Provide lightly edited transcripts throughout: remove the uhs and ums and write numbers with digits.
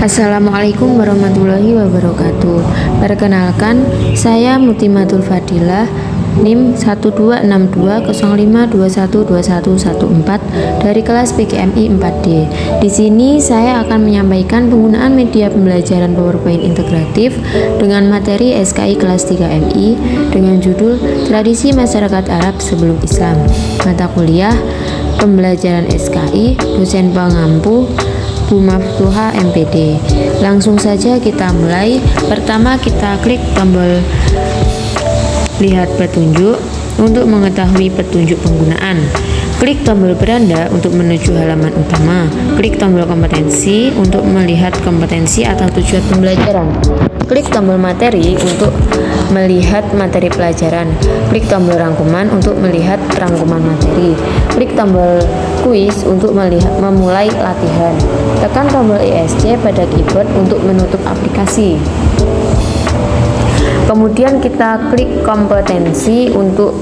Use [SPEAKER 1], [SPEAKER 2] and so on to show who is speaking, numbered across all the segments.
[SPEAKER 1] Assalamualaikum warahmatullahi wabarakatuh. Perkenalkan, saya Mutimatul Fadilah, NIM 126205212114 dari kelas PKMI 4D. Di sini saya akan menyampaikan penggunaan media pembelajaran PowerPoint integratif dengan materi SKI kelas 3 MI dengan judul Tradisi Masyarakat Arab Sebelum Islam. Mata kuliah pembelajaran SKI, dosen pengampu Bu Maftuha MPD. Langsung saja kita mulai. Pertama kita klik tombol lihat petunjuk untuk mengetahui petunjuk penggunaan. Klik tombol beranda untuk menuju halaman utama. Klik tombol kompetensi untuk melihat kompetensi atau tujuan pembelajaran. Klik tombol materi untuk melihat materi pelajaran. Klik tombol rangkuman untuk melihat rangkuman materi. Klik tombol kuis untuk memulai latihan. Tekan tombol ESC pada keyboard untuk menutup aplikasi. Kemudian kita klik kompetensi untuk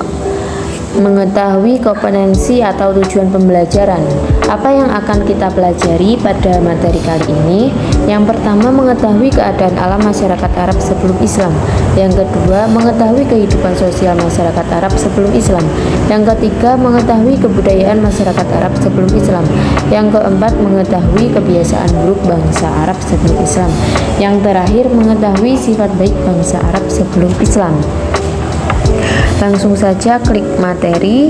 [SPEAKER 1] mengetahui kompetensi atau tujuan pembelajaran. Apa yang akan kita pelajari pada materi kali ini? Yang pertama, mengetahui keadaan alam masyarakat Arab sebelum Islam. Yang kedua, mengetahui kehidupan sosial masyarakat Arab sebelum Islam. Yang ketiga, mengetahui kebudayaan masyarakat Arab sebelum Islam. Yang keempat, mengetahui kebiasaan buruk bangsa Arab sebelum Islam. Yang terakhir, mengetahui sifat baik bangsa Arab sebelum Islam. Langsung saja klik materi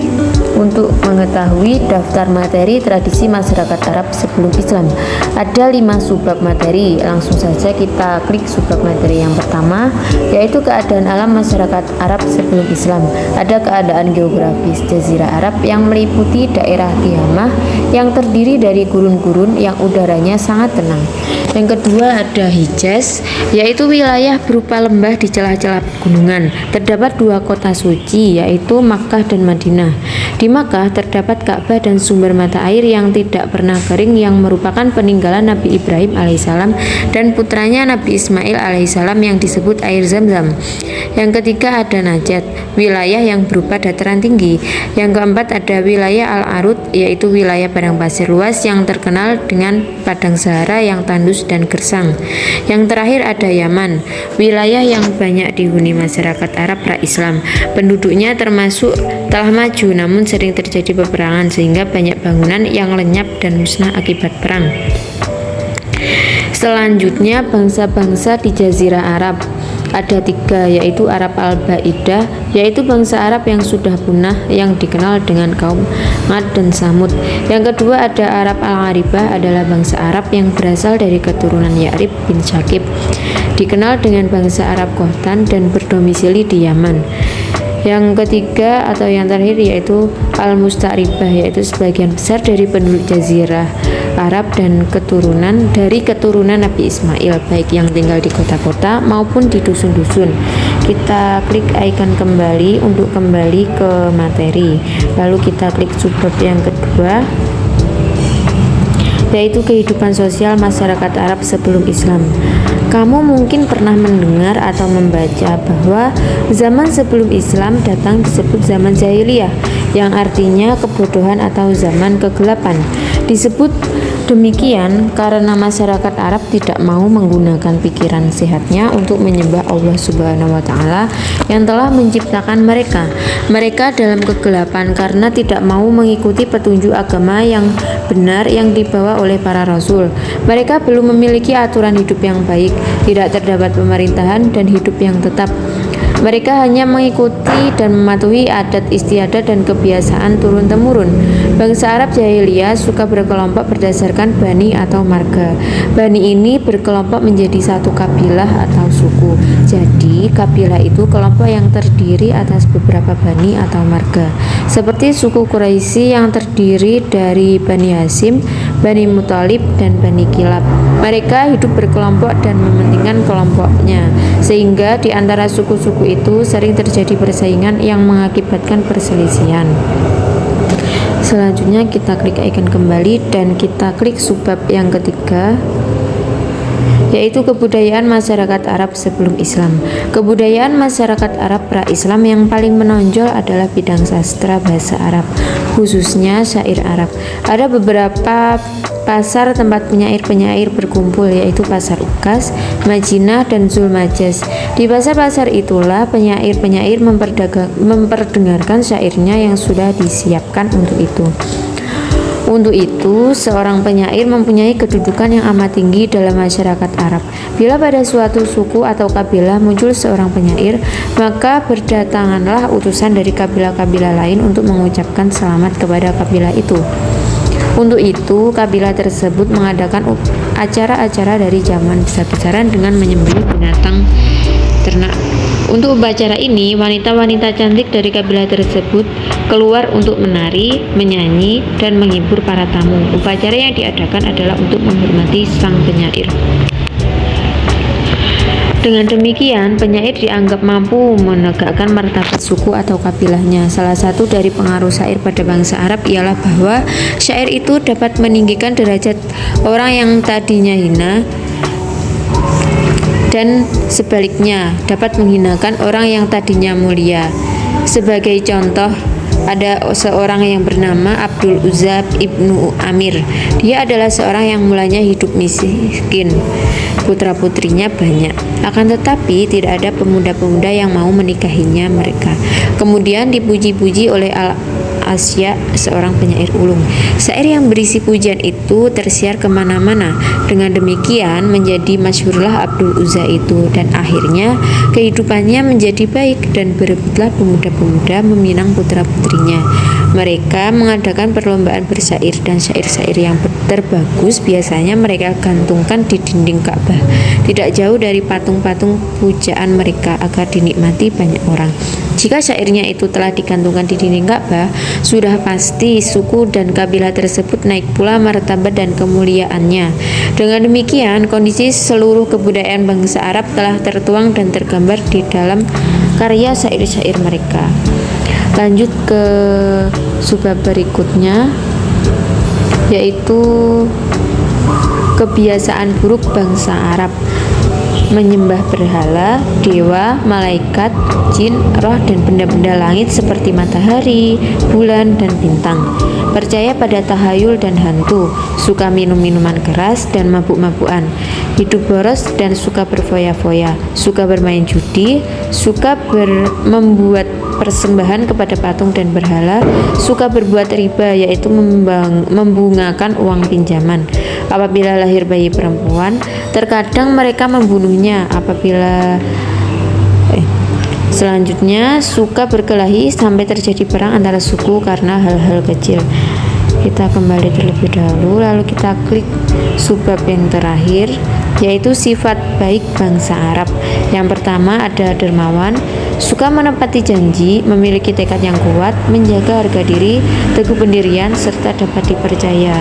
[SPEAKER 1] untuk mengetahui daftar materi tradisi masyarakat Arab sebelum Islam. Ada 5 subbab materi. Langsung saja kita klik subbab materi yang pertama, yaitu keadaan alam masyarakat Arab sebelum Islam. Ada keadaan geografis Jazirah Arab yang meliputi daerah Tihamah yang terdiri dari gurun-gurun yang udaranya sangat tenang. Yang kedua ada Hijaz, yaitu wilayah berupa lembah di celah-celah pegunungan. Terdapat 2 kota suci, yaitu Makkah dan Madinah. Di Makkah terdapat Ka'bah dan sumber mata air yang tidak pernah kering yang merupakan peninggalan Nabi Ibrahim alaihissalam dan putranya Nabi Ismail alaihissalam yang disebut air Zam-Zam. Yang ketiga ada Najd, wilayah yang berupa dataran tinggi. Yang keempat ada wilayah Al-Arud, yaitu wilayah padang pasir luas yang terkenal dengan padang Sahara yang tandus dan gersang. Yang terakhir ada Yaman, wilayah yang banyak dihuni masyarakat Arab pra-Islam. Penduduknya termasuk telah maju namun sering terjadi peperangan sehingga banyak bangunan yang lenyap dan musnah akibat perang. Selanjutnya bangsa-bangsa di Jazirah Arab. Ada 3, yaitu Arab Al-Ba'idah, yaitu bangsa Arab yang sudah punah yang dikenal dengan kaum Ad dan Samud. Yang kedua ada Arab Al-Aribah, adalah bangsa Arab yang berasal dari keturunan Ya'rib bin Syakib, dikenal dengan bangsa Arab Qahtan dan berdomisili di Yaman. Yang ketiga atau yang terakhir yaitu Al-Musta'ribah, yaitu sebagian besar dari penduduk Jazirah Arab dan keturunan Nabi Ismail, baik yang tinggal di kota-kota maupun di dusun-dusun. Kita klik icon kembali untuk kembali ke materi. Lalu kita klik subbab yang kedua, yaitu kehidupan sosial masyarakat Arab sebelum Islam. Kamu mungkin pernah mendengar atau membaca bahwa zaman sebelum Islam datang disebut zaman jahiliyah, yang artinya kebodohan atau zaman kegelapan. Disebut demikian karena masyarakat Arab tidak mau menggunakan pikiran sehatnya untuk menyembah Allah Subhanahu wa Ta'ala yang telah menciptakan mereka. Mereka dalam kegelapan karena tidak mau mengikuti petunjuk agama yang benar yang dibawa oleh para rasul. Mereka belum memiliki aturan hidup yang baik, tidak terdapat pemerintahan dan hidup yang tetap. Mereka hanya mengikuti dan mematuhi adat istiadat dan kebiasaan turun-temurun. Bangsa Arab jahiliyah suka berkelompok berdasarkan bani atau marga. Bani ini berkelompok menjadi satu kabilah atau suku. Jadi kabilah itu kelompok yang terdiri atas beberapa bani atau marga. Seperti suku Quraisy yang terdiri dari Bani Hasyim, Bani Muthalib, dan Bani Kilab. Mereka hidup berkelompok dan mementingkan kelompoknya, sehingga di antara suku-suku itu sering terjadi persaingan yang mengakibatkan perselisihan. Selanjutnya kita klik icon kembali dan kita klik subbab yang ketiga, yaitu kebudayaan masyarakat Arab sebelum Islam. Kebudayaan masyarakat Arab pra-Islam yang paling menonjol adalah bidang sastra bahasa Arab, khususnya syair Arab. Ada beberapa pasar tempat penyair-penyair berkumpul, yaitu Pasar Ukas, Madinah, dan Zulmajas. Di pasar-pasar itulah penyair-penyair memperdengarkan syairnya yang sudah disiapkan untuk itu. Untuk itu, seorang penyair mempunyai kedudukan yang amat tinggi dalam masyarakat Arab. Bila pada suatu suku atau kabilah muncul seorang penyair, maka berdatanganlah utusan dari kabilah-kabilah lain untuk mengucapkan selamat kepada kabilah itu. Untuk itu, kabilah tersebut mengadakan acara-acara dari zaman besar-besaran dengan menyembelih binatang ternak. Untuk upacara ini, wanita-wanita cantik dari kabilah tersebut keluar untuk menari, menyanyi, dan menghibur para tamu. Upacara yang diadakan adalah untuk menghormati sang penyair. Dengan demikian, penyair dianggap mampu menegakkan martabat suku atau kabilahnya. Salah satu dari pengaruh syair pada bangsa Arab ialah bahwa syair itu dapat meninggikan derajat orang yang tadinya hina, dan sebaliknya dapat menghinakan orang yang tadinya mulia. Sebagai contoh, ada seorang yang bernama Abdul Uzza ibnu Amir. Dia adalah seorang yang mulanya hidup miskin, putra-putrinya banyak. Akan tetapi tidak ada pemuda-pemuda yang mau menikahinya mereka. Kemudian dipuji-puji oleh Al-Asya, seorang penyair ulung. Syair yang berisi pujian itu tersiar kemana-mana. Dengan demikian menjadi masyhurlah Abdul Uzza itu, dan akhirnya kehidupannya menjadi baik dan berebutlah pemuda-pemuda meminang putra-putrinya. Mereka mengadakan perlombaan bersyair, dan syair-syair yang terbagus biasanya mereka gantungkan di dinding Ka'bah, tidak jauh dari patung-patung pujaan mereka, agar dinikmati banyak orang. Jika syairnya itu telah digantungkan di dinding Ka'bah, sudah pasti suku dan kabilah tersebut naik pula martabat dan kemuliaannya. Dengan demikian, kondisi seluruh kebudayaan bangsa Arab telah tertuang dan tergambar di dalam karya syair-syair mereka. Lanjut ke subbab berikutnya, yaitu kebiasaan buruk bangsa Arab: menyembah berhala, dewa, malaikat, jin, roh, dan benda-benda langit seperti matahari, bulan, dan bintang. Percaya pada tahayul dan hantu, suka minum minuman keras dan mabuk-mabukan, hidup boros dan suka berfoya-foya, suka bermain judi, suka membuat persembahan kepada patung dan berhala, suka berbuat riba, yaitu membungakan uang pinjaman. Apabila lahir bayi perempuan, terkadang mereka membunuhnya. Selanjutnya, suka berkelahi sampai terjadi perang antara suku karena hal-hal kecil. Kita kembali terlebih dahulu, lalu kita klik subbab yang terakhir, yaitu sifat baik bangsa Arab. Yang pertama ada dermawan, suka menepati janji, memiliki tekad yang kuat, menjaga harga diri, teguh pendirian, serta dapat dipercaya.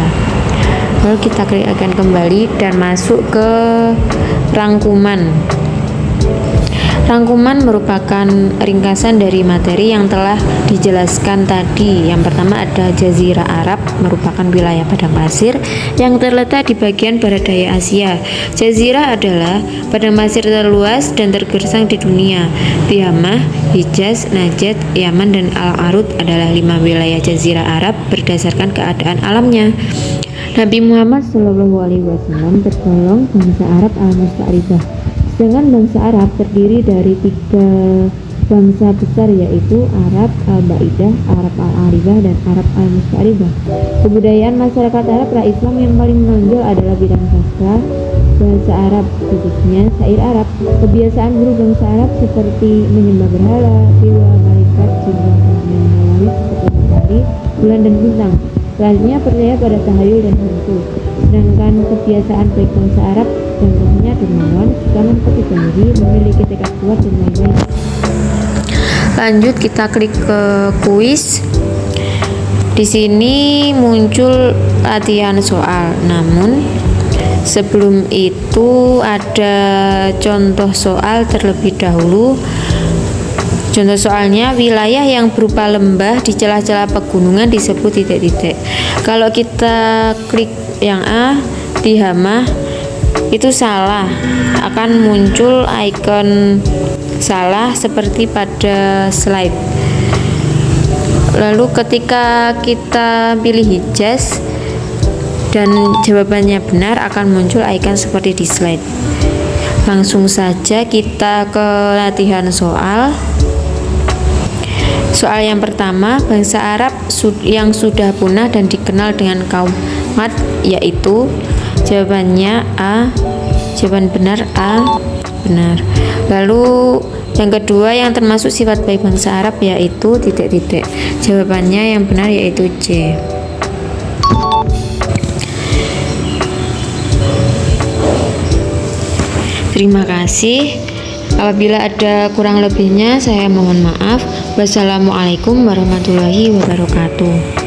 [SPEAKER 1] Lalu kita klik akan kembali dan masuk ke rangkuman. Rangkuman merupakan ringkasan dari materi yang telah dijelaskan tadi. Yang pertama ada Jazirah Arab, merupakan wilayah padang pasir yang terletak di bagian barat daya Asia. Jazirah adalah padang pasir terluas dan tergersang di dunia. Tihamah, Hijaz, Najd, Yaman, dan Al-Arud adalah 5 wilayah Jazirah Arab berdasarkan keadaan alamnya. Nabi Muhammad SAW tergolong bangsa Arab al-Musta'ribah. Sedangkan bangsa Arab terdiri dari 3 bangsa besar, yaitu Arab al-Ba'idah, Arab al-Aribah, dan Arab al-Musta'ribah. Kebudayaan masyarakat Arab pra-Islam yang paling menonjol adalah bidang sastra bahasa Arab, khususnya syair Arab. Kebiasaan buruk bangsa Arab seperti menyembah berhala, dewa, malaikat, jin, dan benda langit seperti matahari, bulan, dan bintang. Selanjutnya percaya pada tahayul dan hantu. Sedangkan kebiasaan baik bangsa Arab contohnya dermawan, suka menepati janji, memiliki tekad kuat, dan lain-lain. Lanjut kita klik ke kuis. Di sini muncul latihan soal. Namun sebelum itu ada contoh soal terlebih dahulu. Contoh soalnya, wilayah yang berupa lembah di celah-celah pegunungan disebut titik-titik. Kalau kita klik yang A, Tihamah, itu salah, akan muncul icon salah seperti pada slide. Lalu ketika kita pilih Hijaz dan jawabannya benar, akan muncul icon seperti di slide. Langsung saja kita ke latihan soal. Soal yang pertama, bangsa Arab yang sudah punah dan dikenal dengan kaum mat, yaitu jawabannya A. Jawaban benar A, benar. Lalu yang kedua, yang termasuk sifat baik bangsa Arab yaitu titik-titik. Jawabannya yang benar yaitu C. Terima kasih. Apabila ada kurang lebihnya, saya mohon maaf. Wassalamualaikum warahmatullahi wabarakatuh.